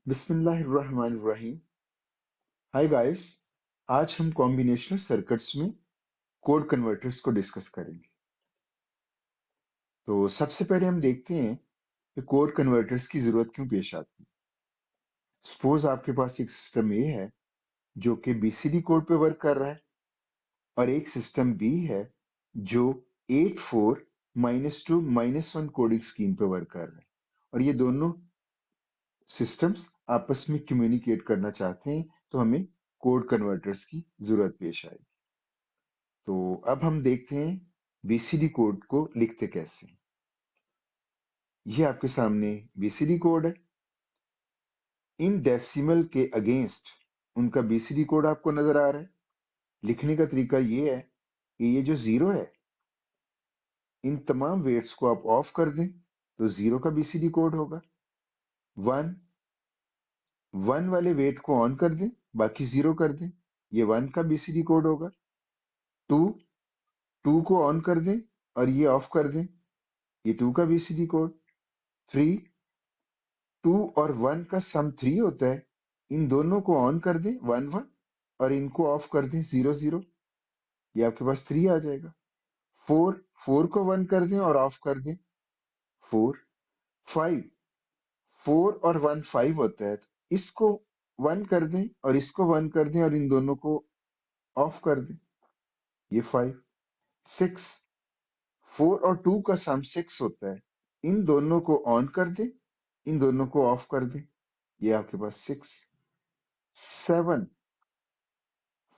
बिस्मिल्लाहिर्रहमानिर्रहीम। Hi guys. आज हम कॉम्बिनेशनल सर्किट्स में कोड कन्वर्टर्स को डिस्कस करेंगे। तो सबसे पहले हम देखते हैं कि कोड कन्वर्टर्स की जरूरत क्यों पेश आती है। सपोज आपके पास एक सिस्टम ए है जो कि बीसीडी कोड पे वर्क कर रहा है और एक सिस्टम बी है जो 84 -2 -1 कोडिंग स्कीम पे वर्क कर रहा है और ये दोनों सिस्टम्स आपस में कम्युनिकेट करना चाहते हैं, तो हमें कोड कन्वर्टर्स की जरूरत पेश आएगी। तो अब हम देखते हैं बीसीडी कोड को लिखते कैसे हैं। ये आपके सामने बीसीडी कोड है। इन डेसिमल के अगेंस्ट उनका बीसीडी कोड आपको नजर आ रहा है। लिखने का तरीका ये है कि ये जो जीरो है, इन तमाम वेट्स को आप ऑफ कर दें तो जीरो का बीसीडी कोड होगा। वन, वन वाले वेट को ऑन कर दें, बाकी जीरो कर दें, ये वन का बीसीडी कोड होगा। टू, टू को ऑन कर दें और ये ऑफ कर दें, ये टू का बीसीडी कोड। थ्री, टू और वन का सम थ्री होता है, इन दोनों को ऑन कर दें वन वन और इनको ऑफ कर दें जीरो जीरो, ये आपके पास थ्री आ जाएगा। फोर, फोर को वन कर दें और ऑफ कर दें फोर। फाइव, फोर और वन फाइव होता है, तो इसको वन कर दें और इसको वन कर दें और इन दोनों को ऑफ कर दें, ये फाइव। सिक्स, फोर और टू का सम सिक्स होता है, इन दोनों को ऑन कर दें, इन दोनों को ऑफ कर दें, ये आपके पास six. Seven,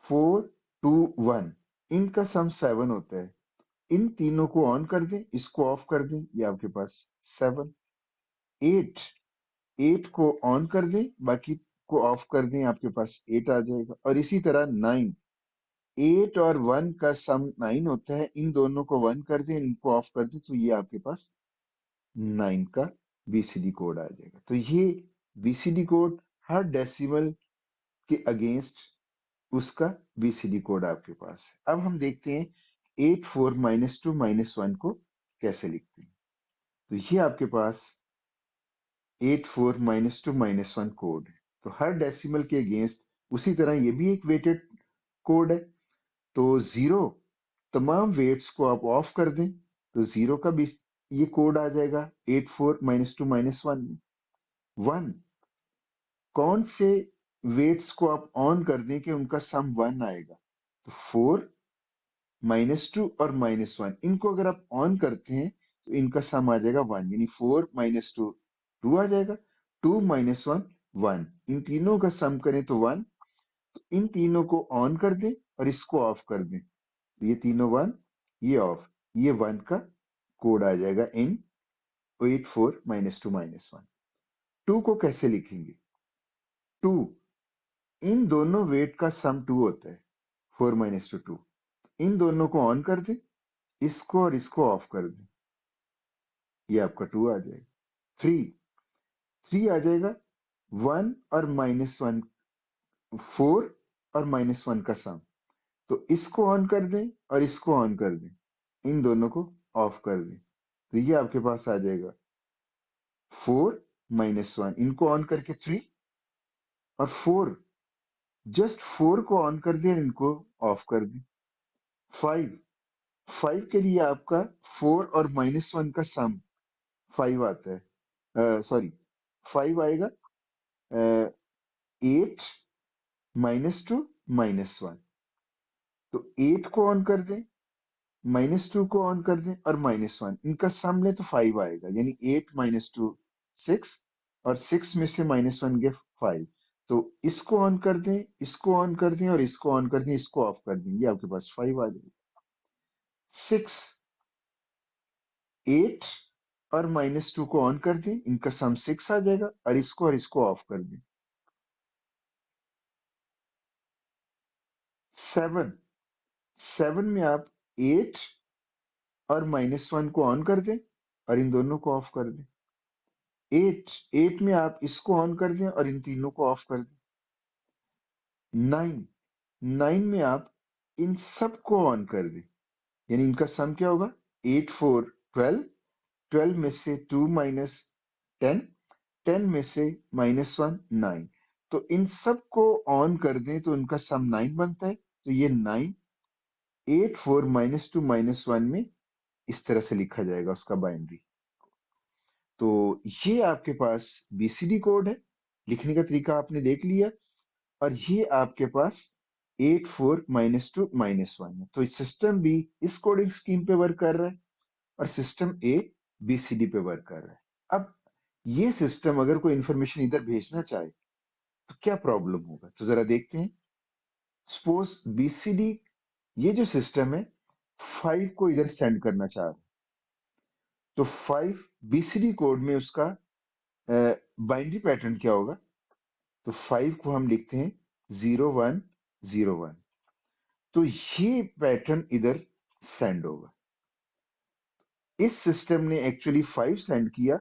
four, two, one, इनका सम सेवन होता है, इन तीनों को ऑन कर दें, इसको ऑफ कर दें, ये आपके पास सेवन। एट, एट को ऑन कर दें, बाकी को ऑफ कर दें, आपके पास एट आ जाएगा। और इसी तरह नाइन, एट और वन का सम नाइन होता है, इन दोनों को वन कर दें, इनको ऑफ कर दें, तो ये आपके पास नाइन का बीसीडी कोड आ जाएगा। तो ये बीसीडी कोड हर डेसिमल के अगेंस्ट उसका बीसीडी कोड आपके पास है। अब हम देखते हैं 84 -2 -1 को कैसे लिखते हैं। तो ये आपके पास 84 -2 -1 कोड है। तो हर डेसिमल के अगेंस्ट उसी तरह ये भी एक वेटेड कोड है। तो जीरो, तमाम वेट्स को आप ऑफ कर दें तो जीरो का भी ये कोड आ जाएगा 84 -2 -1 में। वन, कौन से वेट्स को आप ऑन कर दें कि उनका सम वन आएगा, तो फोर, -2 और -1, इनको अगर आप ऑन करते हैं तो इनका सम आ जाएगा वन, यानी फोर -2 टू आ जाएगा, टू -1 वन, इन तीनों का सम करें तो वन। तो इन तीनों को ऑन कर दें और इसको ऑफ कर दें, तो ये तीनों वन, ये ऑफ, ये वन का कोड आ जाएगा इन 84 -2 -1। टू को कैसे लिखेंगे? टू, इन दोनों वेट का सम टू होता है, फोर -2 टू, इन दोनों को ऑन कर दें, इसको और इसको ऑफ कर दें, ये आपका टू आ जाएगा। थ्री, थ्री आ जाएगा वन और -1, फोर और -1 का सम, तो इसको ऑन कर दें और इसको ऑन कर दें, इन दोनों को ऑफ कर दें, तो ये आपके पास आ जाएगा फोर -1, इनको ऑन करके थ्री, और फोर, जस्ट फोर को ऑन कर दें, इनको ऑफ कर दें। फाइव, फाइव के लिए आपका फोर और -1 का सम फाइव आता है, सॉरी, फाइव आएगा, एट -2 -1, तो एट को ऑन कर दें, -2 को ऑन कर दें और -1, इनका सम ले तो फाइव आएगा, यानी एट -2 सिक्स, और सिक्स में से -1 गया फाइव, तो इसको ऑन कर दें, इसको ऑन कर दें और इसको ऑन कर दें, इसको ऑफ कर दें, ये आपके पास फाइव आ जाएगा। सिक्स, एट और -2 को ऑन कर दें, इनका सम सिक्स आ जाएगा, और इसको ऑफ कर दें। सेवन, सेवन में आप एट और -1 को ऑन कर दें और इन दोनों को ऑफ कर दें। एट, एट में आप इसको ऑन कर दें और इन तीनों को ऑफ कर दें। नाइन, नाइन में आप इन सब को ऑन कर दें, यानी इनका सम क्या होगा, एट फोर ट्वेल्व, ट्वेल्व में से टू -10, 10 में से -1 9। तो इन सबको ऑन कर दें तो इनका सम 9 बनता है। तो ये 9 8 4 -2 -1 में इस तरह से लिखा जाएगा उसका बाइनरी। तो ये आपके पास बीसीडी कोड है, लिखने का तरीका आपने देख लिया। और ये आपके पास 8 4 -2 -1 है। तो सिस्टम बी इस कोडिंग स्कीम पे वर्क कर रहा है और सिस्टम ए बीसीडी पे वर्क कर रहा है। अब ये सिस्टम अगर कोई इंफॉर्मेशन इधर भेजना चाहे तो क्या प्रॉब्लम होगा, तो जरा देखते हैं। सपोज बीसीडी, ये जो सिस्टम है 5 को इधर सेंड करना चाह रहा है, तो 5 बीसीडी कोड में उसका बाइनरी पैटर्न क्या होगा। तो 5 को हम लिखते हैं 0101। तो ये पैटर्न इधर सेंड होगा। इस सिस्टम ने एक्चुअली 5 सेंड किया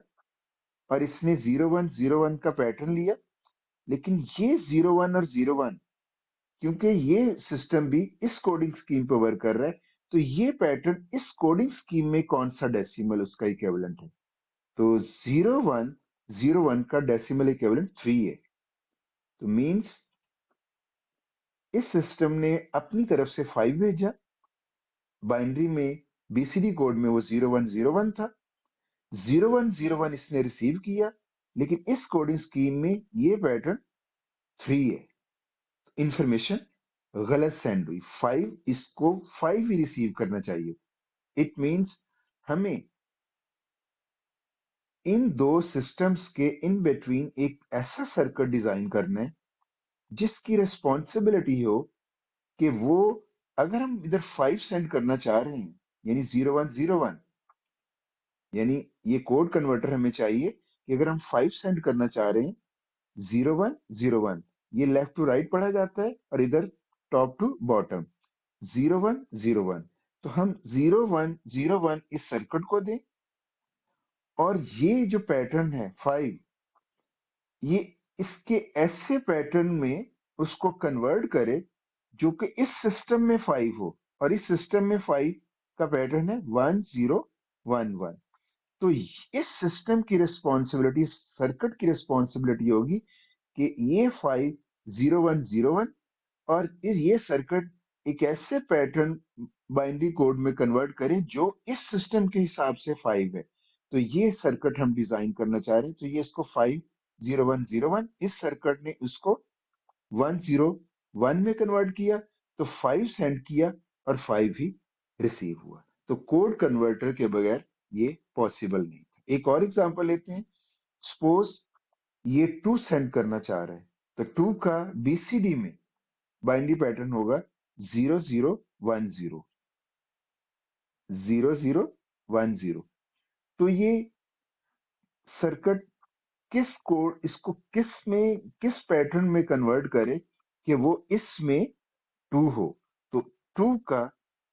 और इसने 0101 का पैटर्न लिया। लेकिन ये 01 और 01, क्योंकि ये सिस्टम भी इस कोडिंग स्कीम पे वर्क कर रहा है, तो ये पैटर्न इस कोडिंग स्कीम में कौन सा डेसिमल उसका इक्विवेलेंट है। तो 0101 का डेसिमल इक्विवेलेंट 3 है। तो मींस इस सिस्टम ने अपनी तरफ से 5 भेजा, बाइनरी में बीसीडी कोड में वो 0101 था। 0101 इसने रिसीव किया, लेकिन इस कोडिंग स्कीम में ये पैटर्न 3 है। इंफॉर्मेशन गलत सेंड हुई। 5 इसको 5 ही रिसीव करना चाहिए। इट मींस हमें इन दो सिस्टम्स के इन बिटवीन एक ऐसा सर्किट डिजाइन करना है जिसकी रिस्पॉन्सिबिलिटी हो कि वो, अगर हम इधर 5 सेंड करना चाह रहे हैं, यानी 0101, यानी ये कोड कन्वर्टर हमें चाहिए कि अगर हम 5 सेंड करना चाह रहे हैं 0101, ये लेफ्ट टू राइट पढ़ा जाता है और इधर टॉप टू बॉटम 0101। तो हम 0101 इस सर्किट को दें और ये जो पैटर्न है 5, ये इसके ऐसे पैटर्न में उसको कन्वर्ट करे जो कि इस सिस्टम में 5 हो, और इस सिस्टम में 5 का पैटर्न है 1011। तो इस सिस्टम की रिस्पॉन्सिबिलिटी, सर्किट की रिस्पॉन्सिबिलिटी होगी कि ये 50101 और ये सर्किट एक ऐसे पैटर्न बाइनरी कोड में कन्वर्ट करें जो इस सिस्टम के हिसाब से 5 है। तो ये सर्किट हम डिजाइन करना चाह रहे हैं। तो ये इसको 50101, इस सर्किट ने उसको 101 में कन्वर्ट किया, तो 5 सेंड किया और 5 ही रिसीव हुआ। तो कोड कन्वर्टर के बगैर ये पॉसिबल नहीं था। एक और एग्जांपल लेते हैं। सपोज ये 2 सेंड करना चाह रहा है, तो 2 का बीसीडी में बाइनरी पैटर्न होगा 0010 0010। तो ये सर्किट किस कोड, इसको किस में, किस पैटर्न में कन्वर्ट करे कि वो इसमें 2 हो। तो 2 का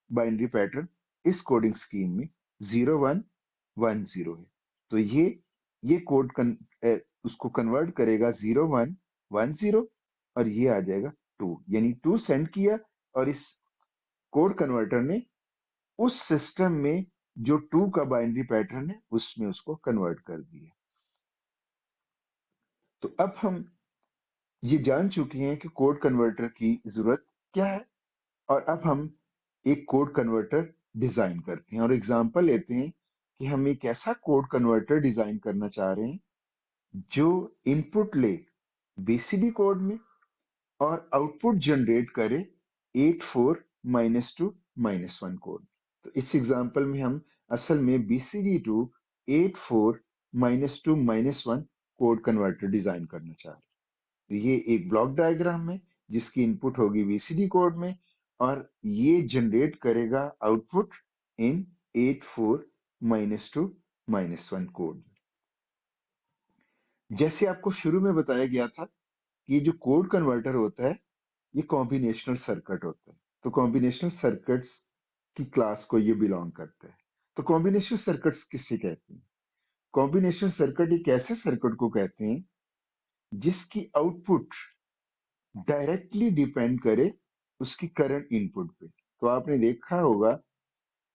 बाइनरी पैटर्न इस कोडिंग स्कीम में 0110 है। तो ये कोड उसको कन्वर्ट करेगा 0110 और ये आ जाएगा 2, यानी 2 सेंड किया और इस कोड कन्वर्टर ने उस सिस्टम में जो 2 का बाइनरी पैटर्न है उसमें उसको कन्वर्ट कर दिया। तो अब हम ये जान चुके हैं कि कोड कन्वर्टर की जरूरत क्या है, और अब हम एक कोड कन्वर्टर डिजाइन करते हैं और एग्जांपल लेते हैं कि हम एक ऐसा कोड कन्वर्टर डिजाइन करना चाह रहे हैं जो इनपुट ले बीसीडी कोड में और आउटपुट जनरेट करे 84 -2 -1 कोड। तो इस एग्जांपल में हम असल में BCD to 84 -2 -1 code converter design करना चाह रहे हैं। तो ये एक ब्लॉक डायग्राम है जिसकी इनपुट होगी बीसीडी कोड में और ये जनरेट करेगा आउटपुट इन 84 -2 -1 कोड। जैसे आपको शुरू में बताया गया था कि ये जो कोड कन्वर्टर होता है ये कॉम्बिनेशनल सर्किट होता है। तो कॉम्बिनेशनल सर्किट्स की क्लास को ये बिलोंग करता है। तो कॉम्बिनेशनल सर्किट्स किससे कहते हैं? कॉम्बिनेशनल सर्किट एक ऐसे सर्किट को कहते हैं जिसकी आउटपुट डायरेक्टली डिपेंड करे उसकी करंट इनपुट पे। तो आपने देखा होगा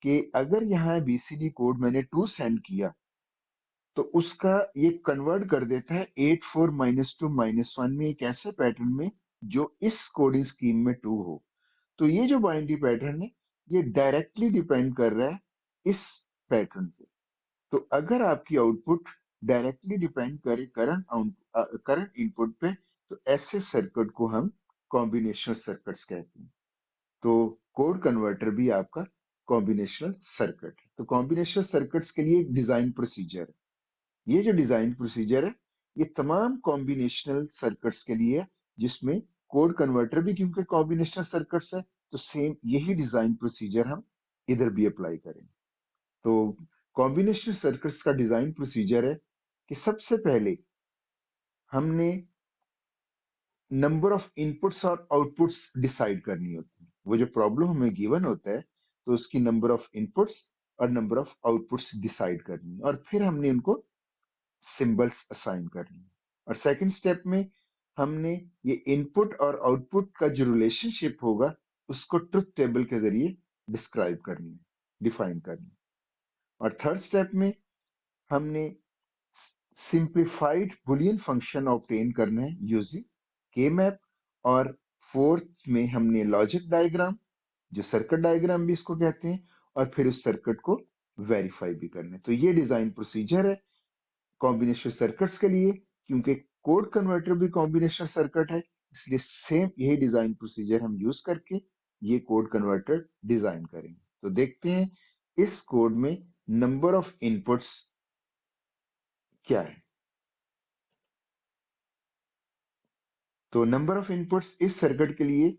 कि अगर यहाँ बीसीडी कोड मैंने 2 सेंड किया तो उसका ये कन्वर्ट कर देता है 84 -2 -1 में एक ऐसे पैटर्न में जो इस कोडिंग स्कीम में 2 हो। तो ये जो बाइनरी पैटर्न है ये डायरेक्टली डिपेंड कर रहा है इस पैटर्न पे। तो अगर आपकी आउटपुट डायरेक्टली डिपेंड करे करंट इनपुट पे, तो ऐसे सर्किट को हम कॉम्बिनेशनल सर्किट्स कहते हैं। तो कोड कन्वर्टर भी आपका कॉम्बिनेशनल सर्किट है। तो कॉम्बिनेशनल सर्किट्स के लिए एक डिजाइन प्रोसीजर है। ये जो डिजाइन प्रोसीजर है ये तमाम कॉम्बिनेशनल सर्किट्स के लिए है, जिसमें कोड कन्वर्टर भी क्योंकि कॉम्बिनेशनल सर्किट्स है, तो सेम यही डिजाइन प्रोसीजर हम इधर भी अप्लाई करें। तो कॉम्बिनेशनल सर्किट्स का डिजाइन प्रोसीजर है कि सबसे पहले हमने नंबर ऑफ इनपुट्स और आउटपुट्स डिसाइड करनी होती है। वो जो प्रॉब्लम हमें गिवन होता है तो उसकी नंबर ऑफ इनपुट्स और नंबर ऑफ आउटपुट्स डिसाइड करनी है, और फिर हमने उनको सिंबल्स असाइन करनी है। और सेकंड स्टेप में हमने ये इनपुट और आउटपुट का जो रिलेशनशिप होगा उसको ट्रुथ टेबल के जरिए डिस्क्राइब करनी है, डिफाइन करनी है। और थर्ड स्टेप में हमने सिंप्लीफाइड बुलियन फंक्शन ऑब्टेन करना है यूजिंग के मैप। और फोर्थ में हमने लॉजिक डायग्राम, जो सर्किट डायग्राम भी इसको कहते हैं, और फिर उस सर्किट को वेरीफाई भी करना है। तो ये डिजाइन प्रोसीजर है कॉम्बिनेशनल सर्किट्स के लिए। क्योंकि कोड कन्वर्टर भी कॉम्बिनेशनल सर्किट है, इसलिए सेम यही डिजाइन प्रोसीजर हम यूज करके ये कोड कन्वर्टर डिजाइन करेंगे। तो देखते हैं इस कोड में नंबर ऑफ इनपुट्स क्या है। तो नंबर ऑफ इनपुट्स इस सर्किट के लिए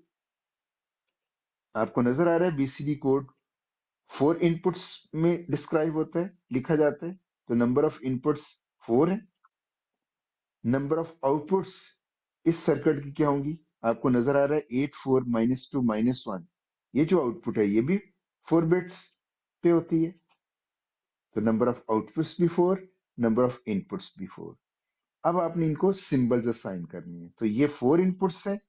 आपको नजर आ रहा है, बीसीडी कोड 4 इनपुट्स में डिस्क्राइब होता है, लिखा जाता है। तो नंबर ऑफ इनपुट्स 4 है। नंबर ऑफ आउटपुट्स इस सर्किट की क्या होंगी, आपको नजर आ रहा है 8 4 -2 -1। ये जो आउटपुट है ये भी 4 बिट्स पे होती है। तो नंबर ऑफ आउटपुट्स भी 4, नंबर ऑफ इनपुट्स भी 4। अब आपने इनको सिंबल्स असाइन करनी है। तो ये 4 इनपुट्स हैं,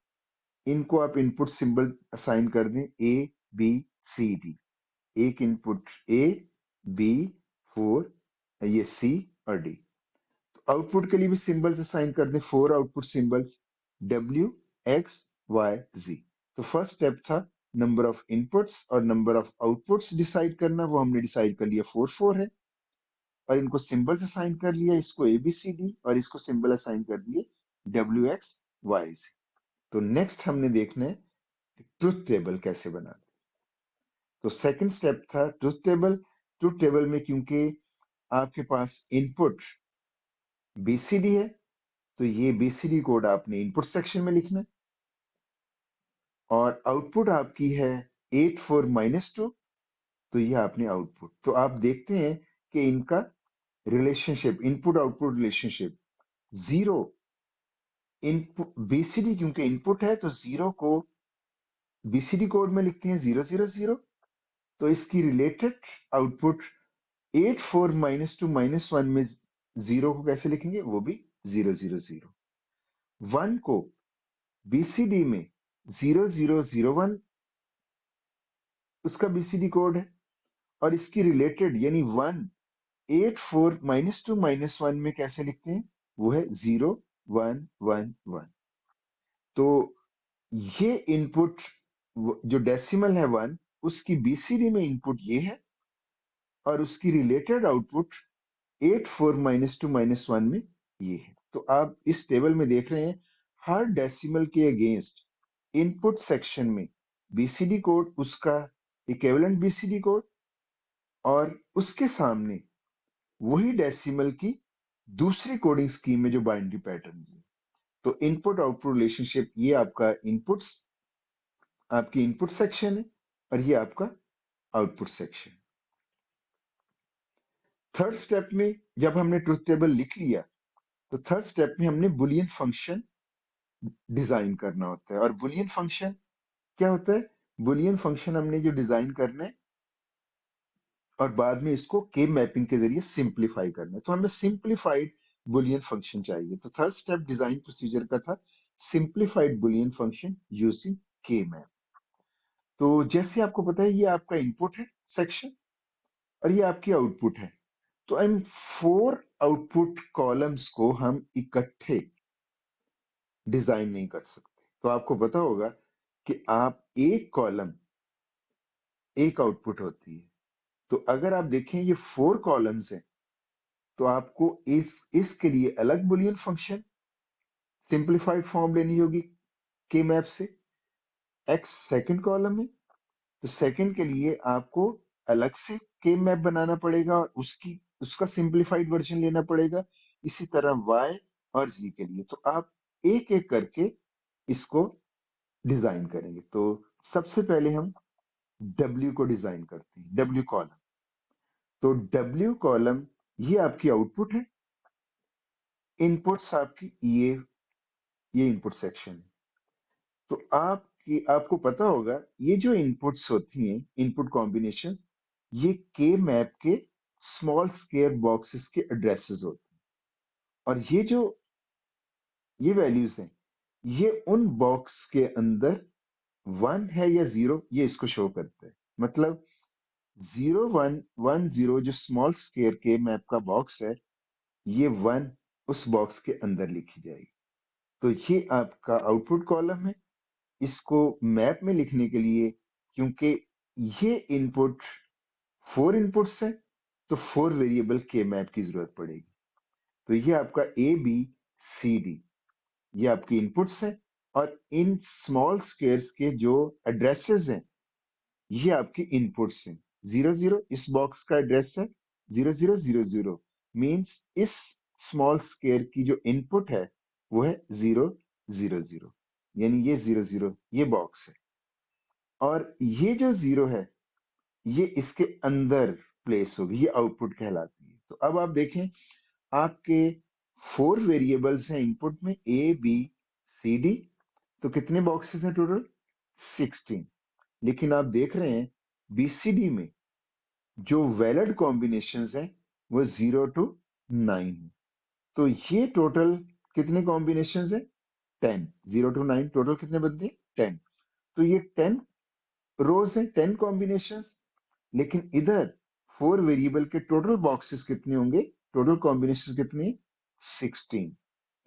इनको आप इनपुट सिंबल असाइन कर दें ए बी सी डी। एक इनपुट ए बी 4, ये सी और डी। आउटपुट के लिए भी सिंबल्स असाइन कर दें, 4 आउटपुट सिंबल्स डब्ल्यू एक्स वाई जी। तो फर्स्ट स्टेप था नंबर ऑफ इनपुट्स और नंबर ऑफ आउटपुट्स डिसाइड करना, वो हमने डिसाइड कर लिया 4 4 है। और इनको सिंबल्स असाइन कर लिया, इसको ए बी सी डी, और इसको सिंबल असाइन कर दिए डब्ल्यू एक्स वाई जी। तो नेक्स्ट हमने देखना है ट्रुथ टेबल कैसे बनाते। तो सेकंड स्टेप था ट्रुथ टेबल। ट्रुथ टेबल में क्योंकि आपके पास इनपुट बीसीडी है, तो ये बीसीडी कोड आपने इनपुट सेक्शन में लिखना है। और आउटपुट आपकी है 8 4 -2, तो ये आपने आउटपुट। तो आप देखते हैं कि इनका relationship, input output relationship zero. Input BCD क्योंकि इनपुट है, तो जीरो को बीसीडी कोड में लिखते हैं 0 0 0। तो इसकी रिलेटेड आउटपुट 8 4 -2 -1 में जीरो को कैसे लिखेंगे, वो भी 0 0 0। वन को बीसीडी में 0 0 0 1 उसका बीसीडी कोड है। और इसकी रिलेटेड यानी 1 8 4 -2 -1 में कैसे लिखते हैं, वो है 0 1 1 1। तो ये इनपुट जो डेसिमल है 1, उसकी बीसीडी में इनपुट ये है, और उसकी रिलेटेड आउटपुट 8 4 -2 -1 में ये है। तो आप इस टेबल में देख रहे हैं हर डेसिमल के अगेंस्ट इनपुट सेक्शन में बीसीडी कोड, उसका इक्विवेलेंट बीसीडी कोड, और उसके सामने वही डेसिमल की दूसरी कोडिंग स्कीम में जो बाइनरी पैटर्न है। तो इनपुट आउटपुट रिलेशनशिप, ये आपका इनपुट्स, आपकी इनपुट सेक्शन है, और ये आपका आउटपुट सेक्शन। थर्ड स्टेप में जब हमने ट्रुथ टेबल लिख लिया, तो थर्ड स्टेप में हमने बुलियन फंक्शन डिजाइन करना होता है। और बुलियन फंक्शन क्या होता है, बुलियन फंक्शन हमने जो डिजाइन करना है और बाद में इसको के मैपिंग के जरिए सिंप्लीफाई करना है। तो हमें सिंप्लीफाइड बुलियन फंक्शन चाहिए। तो थर्ड स्टेप डिजाइन प्रोसीजर का था सिंप्लीफाइड बुलियन फंक्शन यूजिंग के मैप। तो जैसे आपको पता है ये आपका इनपुट है सेक्शन, और ये आपकी आउटपुट है। तो इन 4 आउटपुट कॉलम्स को हम इकट्ठे डिजाइन नहीं कर सकते। तो आपको पता होगा कि आप एक कॉलम एक आउटपुट होती है। तो अगर आप देखें ये 4 कॉलम्स हैं, तो आपको इसके लिए अलग बुलियन फंक्शन सिंप्लीफाइड फॉर्म लेनी होगी के मैप से। एक्स सेकंड कॉलम है, तो सेकंड के लिए आपको अलग से के मैप बनाना पड़ेगा और उसका सिंप्लीफाइड वर्जन लेना पड़ेगा। इसी तरह वाई और जी के लिए। तो आप एक एक करके इसको डिजाइन करेंगे। तो सबसे पहले हम डब्ल्यू को डिजाइन करते हैं, डब्ल्यू कॉलम। तो डब्ल्यू कॉलम ये आपकी आउटपुट है, इनपुट्स आपकी ये इनपुट सेक्शन है। तो आपको पता होगा ये जो इनपुट्स होती हैं, इनपुट कॉम्बिनेशंस, ये के मैप के स्मॉल स्क्वायर बॉक्सेस के एड्रेसेस होते हैं। और ये वैल्यूज हैं, ये उन बॉक्स के अंदर 1 है या 0, ये इसको शो करता है। मतलब 0 1 1 0 जो स्मॉल स्क्वायर के मैप का बॉक्स है, ये 1 उस बॉक्स के अंदर लिखी जाएगी। तो ये आपका आउटपुट कॉलम है। इसको मैप में लिखने के लिए, क्योंकि ये इनपुट 4 इनपुट्स है, तो 4 वेरिएबल के मैप की जरूरत पड़ेगी। तो ये आपका ए बी सी डी, ये आपकी इनपुट्स हैं। और इन स्मॉल स्क्वेयर्स के जो एड्रेसेस हैं, ये आपकी इनपुट्स हैं। 0 0 इस बॉक्स का एड्रेस है। 0 0 0 0 मीन्स इस स्मॉल स्क्वेयर की जो इनपुट है वो है 0 0 0, यानी ये 0 0 ये बॉक्स है। और ये जो 0 है, ये इसके अंदर प्लेस होगी, ये आउटपुट कहलाती है। तो अब आप देखें, आपके 4 वेरिएबल्स हैं इनपुट में, ए बी सी डी। तो कितने बॉक्सेस हैं टोटल? 16। लेकिन आप देख रहे हैं बीसीडी में जो वैलिड कॉम्बिनेशंस हैं वो 0 to 9 है। तो ये टोटल कितने कॉम्बिनेशंस हैं? 10। 0 to 9 टोटल कितने बनते हैं? 10। तो ये 10 रोज हैं, 10 कॉम्बिनेशंस। लेकिन इधर 4 वेरिएबल के टोटल बॉक्सेस कितने होंगे? टोटल कॉम्बिनेशन कितने? 16।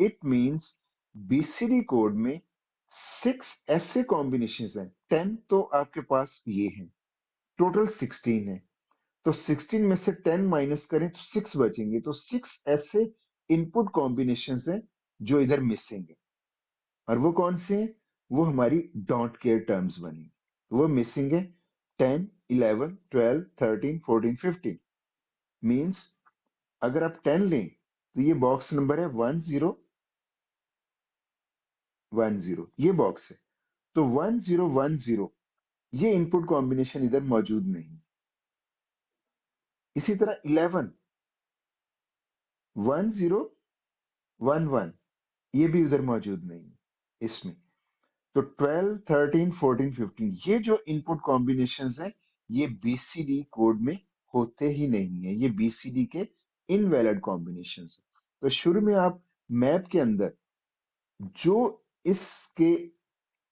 इट मींस बीसीडी कोड में 6 ऐसे कॉम्बिनेशन हैं। 10 तो आपके पास ये हैं, टोटल 16 है। तो 16 में से 10 माइनस करें तो 6 बचेंगे। तो 6 ऐसे इनपुट कॉम्बिनेशन हैं जो इधर मिसिंग है। और वो कौन से हैं? वो हमारी डोंट केयर टर्म्स बनी, वो मिसिंग है। 10 11 12 13 14 15 मींस अगर आप 10 लें तो ये बॉक्स नंबर है 10 10, ये बॉक्स है। तो 10 10 ये इनपुट कॉम्बिनेशन इधर मौजूद नहीं। इसी तरह 11 10 11 ये भी उधर मौजूद नहीं है इसमें। तो 12 13 14 15 ये जो इनपुट कॉम्बिनेशंस हैं, ये बीसीडी कोड में होते ही नहीं है, ये बीसीडी के इनवैलिड कॉम्बिनेशंस हैं। तो शुरू में आप मैप के अंदर जो इसके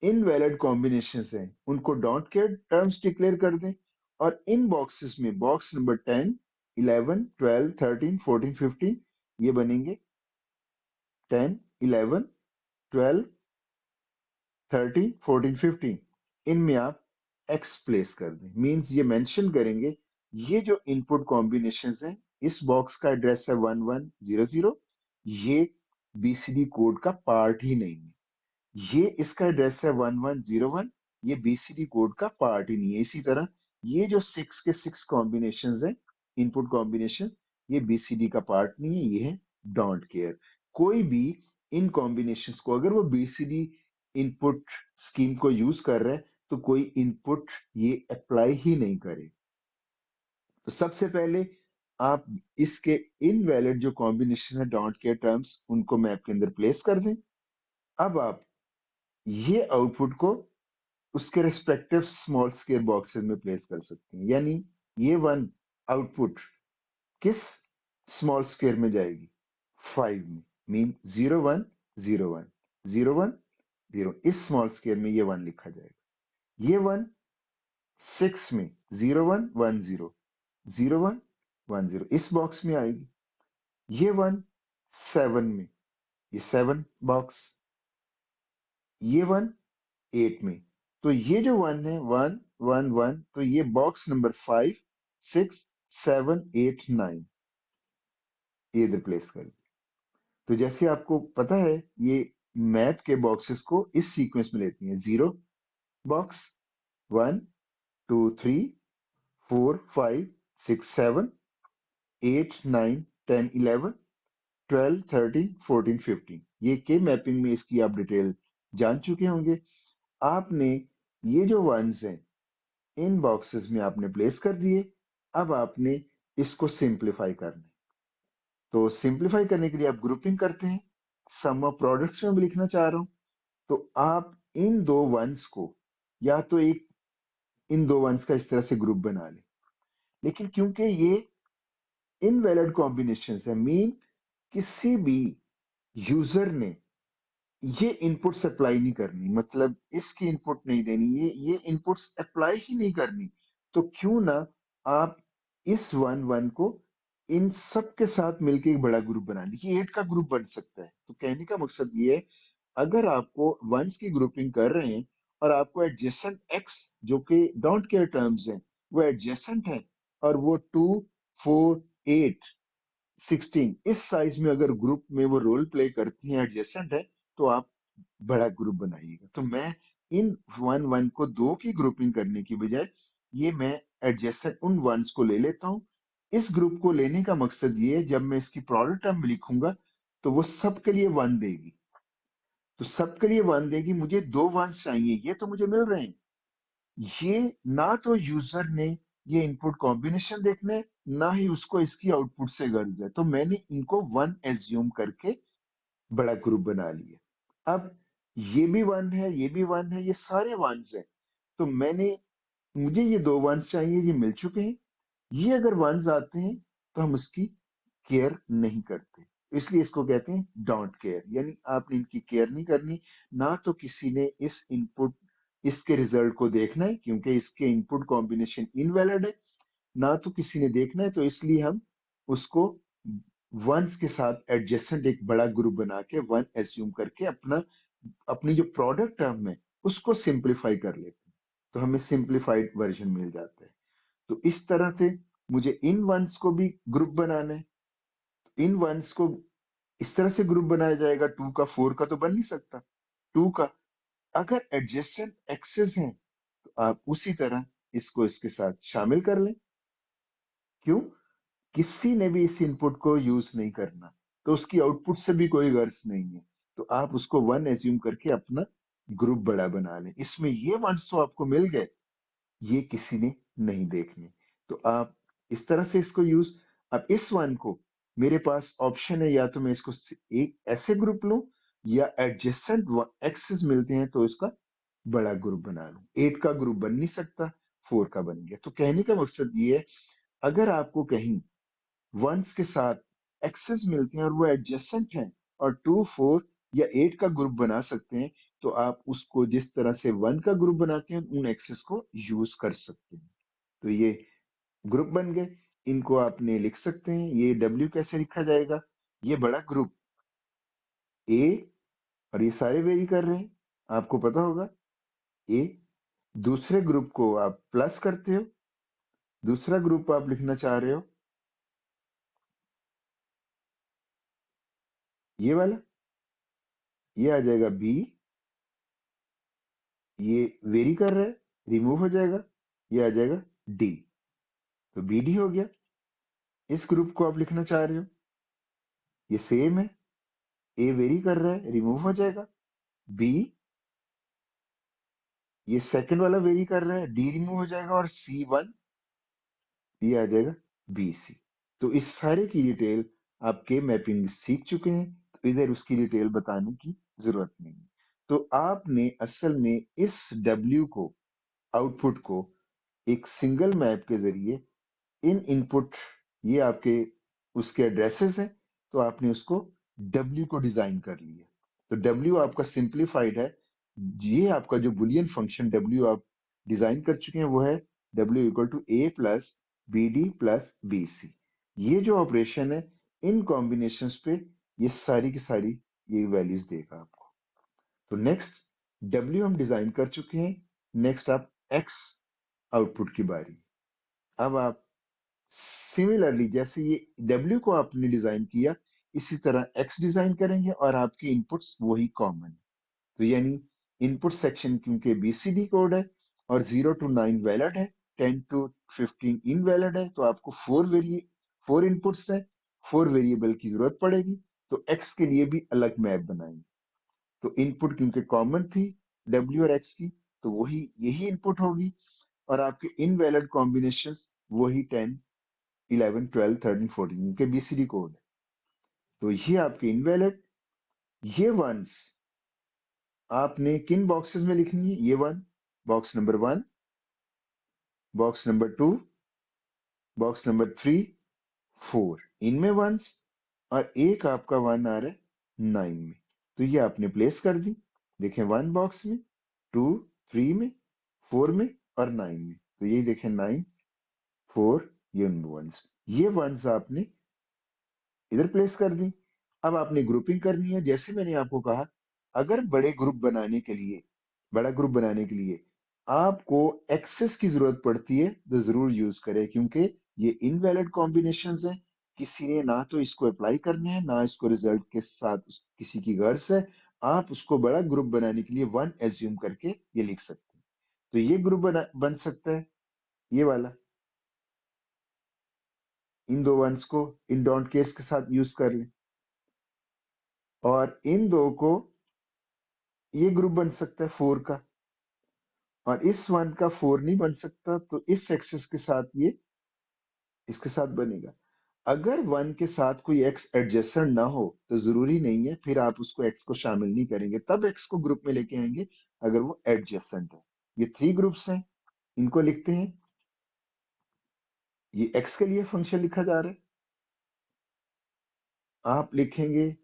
इनवैलिड कॉम्बिनेशंस हैं उनको डोंट केयर टर्म्स डिक्लेयर कर दें। और इन बॉक्सेस में बॉक्स नंबर 10 11 12 13 14 15 ये बनेंगे 10 11 12 13 14 15। इनमें आप एक्स प्लेस कर दें, मींस ये मेंशन करेंगे ये जो इनपुट कॉम्बिनेशंस हैं, इस बॉक्स का एड्रेस है 11 0 0, ये बीसीडी कोड का पार्ट ही नहीं है। ये इसका एड्रेस है 11 0 1, ये बीसीडी कोड का पार्ट ही नहीं है। इसी तरह ये जो 6 के 6 कॉम्बिनेशंस हैं, इनपुट कॉम्बिनेशन, ये बीसीडी का पार्ट नहीं है, ये है डोंट केयर। कोई भी इन कॉम्बिनेशंस को अगर वो बीसीडी इनपुट स्कीम को यूज कर रहा है, तो कोई इनपुट ये अप्लाई ही नहीं करे। तो सबसे पहले आप इसके इनवैलिड जो कॉम्बिनेशन है डोंट केयर टर्म्स, उनको मैप के अंदर प्लेस कर दें। अब आप ये आउटपुट को उसके रिस्पेक्टिव स्मॉल स्क्वायर बॉक्सेस में प्लेस कर सकते हैं। यानी ये 1 आउटपुट किस स्मॉल स्क्वायर में जाएगी? 5 में। मीन 0 1 0 1 0 1 0, इस स्मॉल स्क्वायर में ये 1 लिखा जाएगा। ये 1 6 में 0 1 1 0 0 1 10 इस बॉक्स में आएगी, ये 1 7 में, ये 7 बॉक्स, ये 1 8 में। तो ये जो 1 है, 1 1 1, तो ये बॉक्स नंबर 5 6 7 8 9 ये इधर प्लेस कर। तो जैसे आपको पता है, ये मैथ के बॉक्सेस को इस सीक्वेंस में लेती हैं, 0 बॉक्स, 1 2 3 4 5 6 7 8 9 10 11 12 13 14 15, ये के मैपिंग में इसकी आप डिटेल जान चुके होंगे। आपने ये जो वंस हैं इन बॉक्सेस में आपने प्लेस कर दिए। अब आपने इसको सिंप्लीफाई करना है। तो सिंप्लीफाई करने के लिए आप ग्रुपिंग करते हैं, सम ऑफ प्रोडक्ट्स में भी लिखना चाह रहा हूं। तो आप इन दो वंस को, या तो एक इन दो वंस का इस तरह से ग्रुप बना लें, लेकिन क्योंकि ये इनवैलिड कॉम्बिनेशन है, मीन किसी भी यूजर ने ये इनपुट अप्लाई नहीं करनी, मतलब इसकी इनपुट नहीं देनी, ये इनपुट्स अप्लाई ही नहीं करनी, तो क्यों ना आप इस 1 1 को इन सब के साथ मिलके एक बड़ा ग्रुप बना लीजिए, 8 का ग्रुप बन सकता है। तो कहने का मकसद ये है, अगर आपको वंस की ग्रुपिंग कर रहे हैं और आपको एडजेसेंट एक्स जो कि डोंट केयर टर्म्स हैं वो एडजेसेंट है, और वो 2 4 8 16 इस साइज में अगर ग्रुप में वो रोल प्ले करती हैं, एडजेसेंट है, तो आप बड़ा ग्रुप बनाइएगा। तो मैं इन 1 1 को 2 की ग्रुपिंग करने की बजाय ये मैं एडजेसेंट उन वंस को ले लेता हूं। इस ग्रुप को लेने का मकसद ये है, जब मैं इसकी प्रोडक्ट टर्म लिखूंगा तो वो सबके लिए 1 देगी। तो सबके लिए 1 देगी, मुझे 2 वंस चाहिए, ये तो मुझे मिल रहे हैं। ये ना तो यूजर ने ये इनपुट कॉम्बिनेशन देखने, ना ही उसको इसकी आउटपुट से गर्ज है, तो मैंने इनको 1 एज्यूम करके बड़ा ग्रुप बना लिया। अब ये भी 1 है, ये भी 1 है, ये सारे वंस हैं। तो मुझे ये 2 वंस चाहिए, ये मिल चुके हैं। ये अगर वंस आते हैं तो हम उसकी केयर नहीं करते, इसलिए इसको कहते हैं डोंट केयर, यानी आपने इनकी केयर नहीं करनी। ना तो किसी ने इस इनपुट इसके रिजल्ट को देखना है, क्योंकि इसके इनपुट कॉम्बिनेशन इनवैलिड है, ना तो किसी ने देखना है, तो इसलिए हम उसको वंस के साथ एडजेसेंट एक बड़ा ग्रुप बना के 1 एज्यूम करके अपनी जो प्रोडक्ट टर्म है उसको सिंप्लीफाई कर लेते हैं, तो हमें सिंप्लीफाइड वर्जन मिल जाता है। तो इस तरह से मुझे इन वंस को भी ग्रुप बनाना है। इन वंस को इस तरह से ग्रुप बनाया जाएगा, 2 का 4 का तो बन नहीं सकता, 2 का। अगर एडजेसेंट एक्सेस हैं तो आप उसी तरह इसको इसके साथ शामिल कर लें। क्यों? किसी ने भी इस इनपुट को यूज नहीं करना, तो उसकी आउटपुट से भी कोई गर्ज नहीं है, तो आप उसको 1 एज्यूम करके अपना ग्रुप बड़ा बना लें। इसमें ये वंस तो आपको मिल गए, ये किसी ने नहीं देखने, तो आप इस तरह से इसको यूज। अब इस वन को मेरे पास ऑप्शन है, या तो मैं इसको एक ऐसे ग्रुप लूं, या एडजेसेंट एक्सेस मिलते हैं तो इसका बड़ा ग्रुप बना लूं। 8 का ग्रुप बन नहीं सकता, 4 का बन गया। तो कहने का मकसद ये है, अगर आपको कहीं वंस के साथ एक्सेस मिलते हैं और वो एडजेसेंट हैं, और 2 4 या 8 का ग्रुप बना सकते हैं, तो आप उसको जिस तरह से 1 का ग्रुप बनाते हैं उन एक्सेस को यूज कर सकते हैं। तो ये ग्रुप बन गए, इनको आपने लिख सकते हैं। ये W कैसे लिखा जाएगा? ये बड़ा ग्रुप ए, और ये सारे वेरी कर रहे हैं, आपको पता होगा। ए, दूसरे ग्रुप को आप प्लस करते हो, दूसरा ग्रुप आप लिखना चाह रहे हो ये वाला, ये आ जाएगा बी, ये वेरी कर रहा है, रिमूव हो जाएगा, ये आ जाएगा डी। तो बी डी हो गया। इस ग्रुप को आप लिखना चाह रहे हो, ये सेम है, ए वेरी कर रहा है, रिमूव हो जाएगा, बी, ये सेकंड वाला वेरी कर रहा है, डी रिमूव हो जाएगा, और सी वन, ये आ जाएगा बी सी। तो इस सारे की डिटेल आपके मैपिंग सीख चुके हैं, तो इधर उसकी डिटेल बताने की जरूरत नहीं है। तो आपने असल में इस डब्ल्यू को, आउटपुट को, एक सिंगल मैप के जरिए इन इनपुट, ये आपके उसके एड्रेसेस हैं, तो आपने उसको W को डिजाइन कर लिया। तो W आपका सिंप्लीफाइड है। ये आपका जो बुलियन फंक्शन W आप डिजाइन कर चुके हैं वो है W equal to A plus B D plus B C. ये जो ऑपरेशन है, इन कॉम्बिनेशंस पे ये सारी की सारी ये वैल्यूज देगा आपको। तो नेक्स्ट डब्ल्यू हम डिजाइन कर चुके हैं, नेक्स्ट आप एक्स आउटपुट की बारी। अब आप सिमिलरली जैसे ये डब्ल्यू को आपने डिजाइन किया, इसी तरह एक्स डिजाइन करेंगे और आपके इनपुट्स वही कॉमन है। तो यानी इनपुट सेक्शन क्योंकि बीसीडी कोड है और 0 to 9 वैलिड है, 10 to 15 इनवैलिड है, तो आपको फोर इनपुट्स है, फोर वेरिएबल की जरूरत पड़ेगी। तो एक्स के लिए भी अलग मैप बनाएंगे। तो इनपुट क्योंकि कॉमन थी डब्ल्यू और एक्स की, तो वही यही इनपुट होगी। और आपके इनवैलिड कॉम्बिनेशंस वही 10, 11, 12, 13, 14 क्योंकि बीसीडी कोड है। तो ये आपके इनवैलिड, ये वंस आपने किन बॉक्सेस में लिखनी है, ये one, box number 1, box number 2, box number 3, 4, इनमें वंस, और एक आपका वन आ रहा है 9 में। तो ये आपने प्लेस कर दी। देखें 1 बॉक्स में, 2, 3 में, 4 में और 9 में। तो यही देखें 9, 4, ये उनमें वंस, ये वंस आपने इधर प्लेस कर दी। अब आपने ग्रुपिंग करनी है, जैसे मैंने आपको कहा, अगर बड़ा ग्रुप बनाने के लिए आपको एक्सेस की जरूरत पड़ती है तो जरूर यूज करें, क्योंकि ये इनवैलिड कॉम्बिनेशंस हैं। किसी ने ना तो इसको अप्लाई करने हैं, ना इसको रिजल्ट के साथ किसी की गर्ज है। आप उसको बड़ा ग्रुप बनाने के लिए वन एज्यूम करके ये लिख सकते हैं। तो ये ग्रुप बन सकता है, ये वाला। इन दो वंस को इन डोंट केस के साथ यूज कर लें, और इन दो को ये ग्रुप बन सकता है 4 का, और इस वन का 4 नहीं बन सकता, तो इस एक्सेस के साथ ये इसके साथ बनेगा। अगर वन के साथ कोई एक्स एडजेसेंट ना हो तो जरूरी नहीं है, फिर आप उसको एक्स को शामिल नहीं करेंगे, तब एक्स को ग्रुप में लेके आएंगे अगर वो एडजेसेंट है। ये 3 ग्रुप्स हैं, इनको लिखते हैं। ये एक्स के लिए फंक्शन लिखा जा रहा है, आप लिखेंगे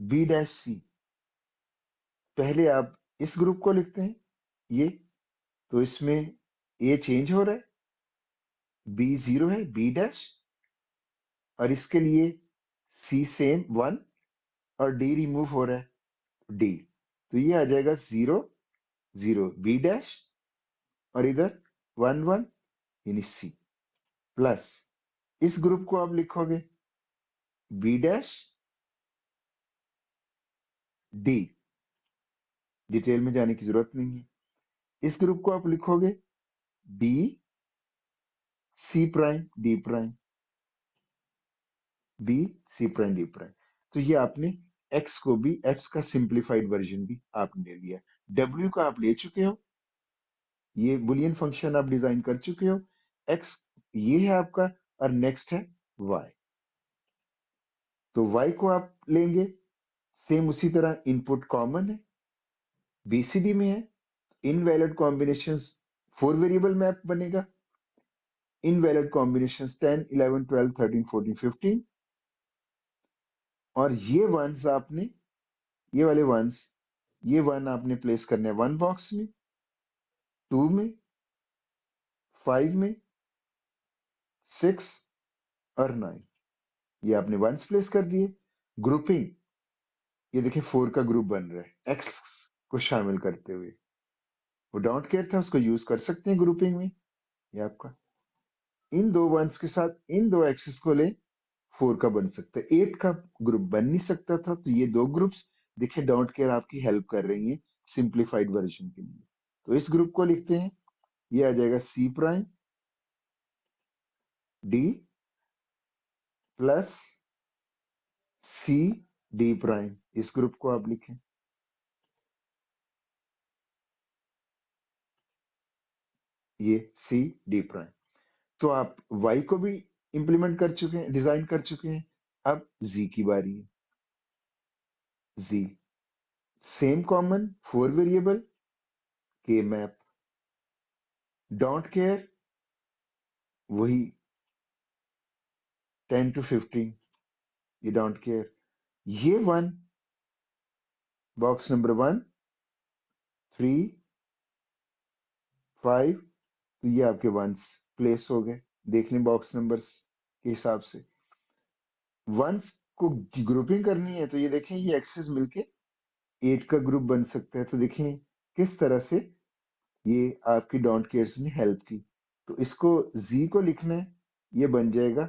बी डैश सी। पहले आप इस ग्रुप को लिखते हैं, ये, तो इसमें ए चेंज हो रहा है, बी 0 है, बी डैश, और इसके लिए सी सेम 1, और डी रिमूव हो रहा है, डी। तो ये आ जाएगा 0, 0 बी डैश, और इधर 1, 1 यानी सी, प्लस इस ग्रुप को आप लिखोगे बी डैश डी, डिटेल में जाने की जरूरत नहीं है। इस ग्रुप को आप लिखोगे B C prime D prime, B C prime D prime. तो ये आपने एक्स को भी, एक्स का सिंप्लीफाइड वर्जन भी आपने ले लिया। डब्ल्यू का आप ले चुके हो, ये बुलियन फंक्शन आप डिजाइन कर चुके हो। एक्स ये है आपका, और नेक्स्ट है वाई। तो वाई को आप लेंगे, सेम उसी तरह इनपुट कॉमन है, बीसीडी में है, इनवैलिड कॉम्बिनेशंस 4 वेरिएबल मैप बनेगा, इनवैलिड कॉम्बिनेशंस 10, 11, 12, 13, 14, 15। और ये वंस आपने, ये वाले वंस, ये वन आपने प्लेस करने हैं 1 बॉक्स में, 2 में, 5 में, 6 और 9। ये आपने वंस प्लेस कर दिए। ग्रुपिंग, ये देखिए 4 का ग्रुप बन रहा है एक्स को शामिल करते हुए। वो डोंट केयर था, उसको यूज कर सकते हैं ग्रुपिंग में। ये आपका इन दो वंस के साथ इन दो एक्सेस को ले, 4 का बन सकता है, 8 का ग्रुप बन नहीं सकता था। तो ये दो ग्रुप्स देखिए डोंट केयर आपकी हेल्प कर रही हैं सिंप्लीफाइड वर्जन के लिए। तो इस ग्रुप को लिखते हैं, ये आ जाएगा c prime d plus c d prime. इस ग्रुप को आप लिखें, ये सी डी प्राइम। तो आप y को भी इंप्लीमेंट कर चुके हैं, डिजाइन कर चुके हैं। अब z की बारी है। z सेम कॉमन 4 वेरिएबल के मैप, डोंट केयर वही 10 to 15, ये डोंट केयर। ये वन, बॉक्स नंबर 1, 3, 5, तो ये आपके वंस प्लेस हो गए। देख लें बॉक्स नंबर्स, के हिसाब से। वंस को ग्रुपिंग करनी है तो ये देखें ये एक्सेस मिलके 8 का ग्रुप बन सकता है। तो देखें किस तरह से ये आपकी डोंट केयर्स ने हेल्प की। तो इसको जी को लिखना है, ये बन जाएगा,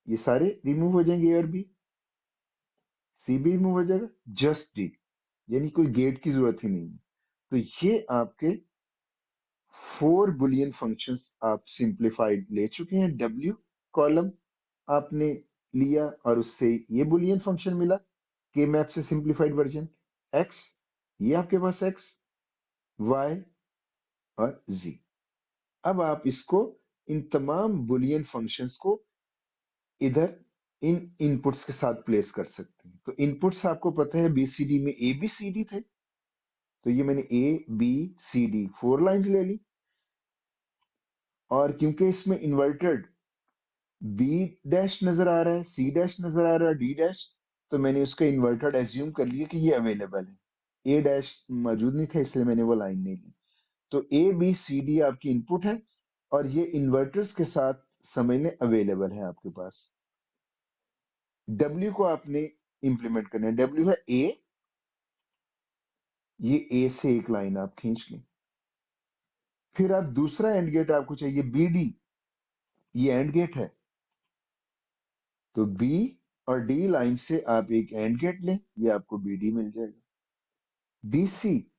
ये सारे रिमूव हो जाएंगे, ए और बी, सी भी रिमूव हो जाएगा, जस्ट डी, यानी कोई गेट की जरूरत ही नहीं है। तो ये आपके 4 बुलियन फंक्शंस आप सिंप्लीफाइड ले चुके हैं। डब्ल्यू कॉलम आपने लिया और उससे ये बुलियन फंक्शन मिला, के मैप से सिंप्लीफाइड वर्जन। एक्स, ये आपके पास एक्स, वाई और जी। अब आप इसको इन तमाम बुलियन फंक्शंस को इधर इन इनपुट्स के साथ प्लेस कर सकते हैं। तो इनपुट्स आपको पता है बीसीडी में ए बी सी डी थे, तो ये मैंने A B C D 4 lines ले ली। और क्योंकि इसमें इन्वर्टेड बी डैश नजर आ रहा है, सी डैश नजर आ रहा है, डी डैश, तो मैंने उसका इन्वर्टेड एज्यूम कर लिया कि ये अवेलेबल है। ए डैश मौजूद नहीं था इसलिए मैंने वो लाइन नहीं ली। तो ए बी सी डी आपकी इनपुट है और ये इन्वर्टर्स के साथ समझने अवेलेबल है आपके पास। डब्ल्यू को आपने इंप्लीमेंट करना है। डब्ल्यू है ए, ये ए से एक लाइन आप खींच लें। फिर आप दूसरा एंड गेट आपको चाहिए बी डी, ये एंड गेट है, तो बी और डी लाइन से आप एक एंड गेट लें, ये आपको बी डी मिल जाएगा। बी सी,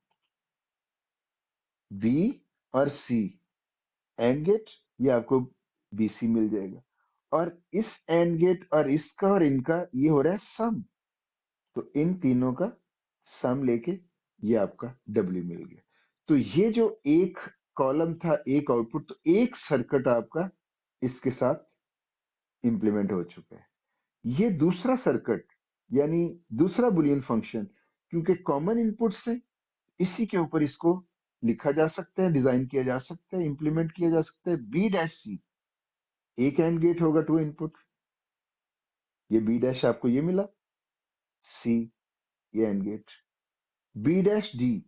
बी और सी एंड गेट, ये आपको बी सी मिल जाएगा। और इस एंड गेट और इसका और इनका ये हो रहा है सम, तो इन तीनों का सम लेके ये आपका डब्ल्यू मिल गया। तो ये जो एक कॉलम था, एक आउटपुट, तो एक सर्किट आपका इसके साथ इंप्लीमेंट हो चुका है। ये दूसरा सर्किट यानी दूसरा बुलियन फंक्शन, क्योंकि कॉमन इनपुट्स है, इसी के ऊपर इसको लिखा जा सकता है, डिजाइन किया जा सकता है, इंप्लीमेंट किया जा सकता है। बी डैश सी, एक एंड गेट होगा, 2 इनपुट, ये बी डैश आपको ये मिला, सी ये AND gate. B dash D,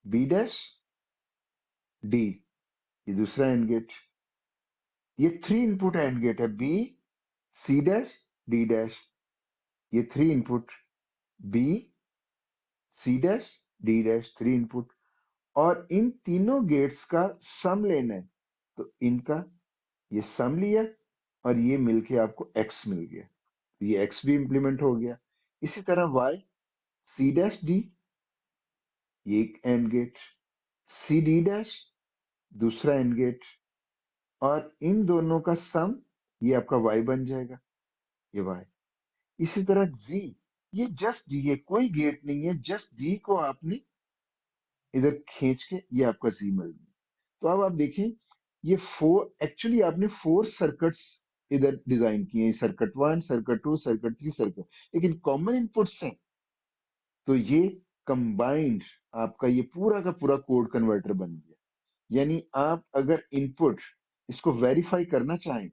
B dash D, ये दूसरा एंड गेट। ये 3 इनपुट एंड गेट है, B C dash D dash, ये 3 input, B C dash D dash 3 input. और इन तीनों गेट्स का सम लेना है, तो इनका ये सम लिया और ये मिलके आपको एक्स मिल गया, तो ये एक्स भी इंप्लीमेंट हो गया। इसी तरह वाई, सी डैश डी, ये एक AND gate, C D dash दूसरा एंड गेट, और इन दोनों का सम ये आपका वाई बन जाएगा, ये वाई। इसी तरह जी, ये जस्ट डी है, कोई गेट नहीं है, जस्ट डी को आपने इधर खींच के ये आपका जी मिल गया। तो अब आप देखें, ये 4 एक्चुअली आपने 4 सर्किट्स इधर डिजाइन किए, सर्किट 1, सर्किट 2, सर्किट 3, सर्किट, लेकिन कॉमन इनपुट्स हैं, तो ये कंबाइंड आपका ये पूरा का पूरा कोड कन्वर्टर बन गया। यानी आप अगर इनपुट इसको वेरीफाई करना चाहें,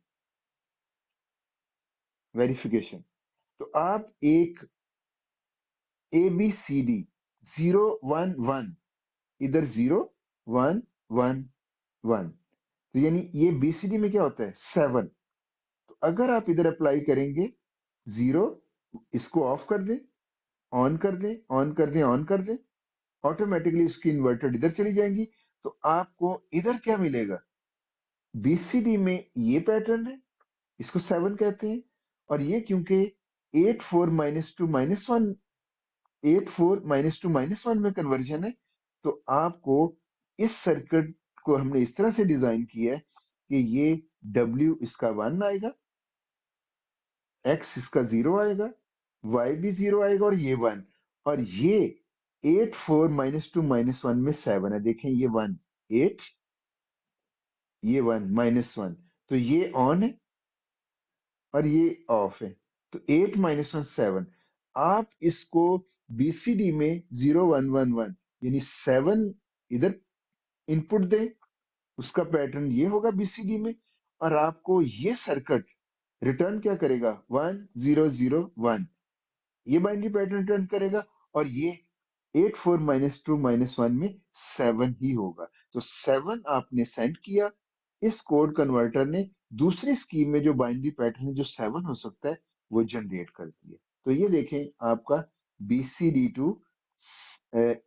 वेरिफिकेशन, तो आप एक ए बी सी डी 0 1 1, इधर 0 1 1 1, तो यानी ये बीसीडी में क्या होता है 7। तो अगर आप इधर अप्लाई करेंगे 0, इसको ऑफ कर दें, ऑन कर दें, ऑन कर दें, ऑन कर दें, ऑटोमेटिकली इसकी इन्वर्टेड इधर चली जाएंगी। तो आपको इधर क्या मिलेगा, बीसीडी में ये पैटर्न है, इसको 7 कहते हैं। और ये क्योंकि 8 4 -2 -1, 8 4 -2 -1 में कन्वर्जन है, तो आपको इस सर्किट को हमने इस तरह से डिजाइन किया है कि ये W इसका 1 आएगा, X इसका 0 आएगा, Y भी 0 आएगा और ये 1। और ये 8 4 -2 -1 में 7 है, देखें ये 1 8, ये 1 -1, तो ये ऑन है और ये ऑफ है, तो 8 -1 7। आप इसको बीसीडी में 0 1 1 1 यानी 7 इधर इनपुट दें, उसका पैटर्न ये होगा बीसीडी में, और आपको ये सर्किट रिटर्न क्या करेगा 1 0 0 1, ये बाइनरी पैटर्न रिटर्न करेगा। और ये 8 4 -2 -1 में 7 ही होगा। तो 7 आपने सेंड किया, इस कोड कन्वर्टर ने दूसरी स्कीम में जो बाइनरी पैटर्न है जो 7 हो सकता है वो जनरेट कर दिए। तो ये देखें आपका BCD2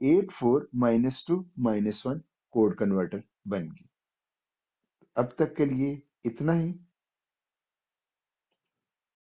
84-2-1 कोड कन्वर्टर बन गई। अब तक के लिए इतना ही।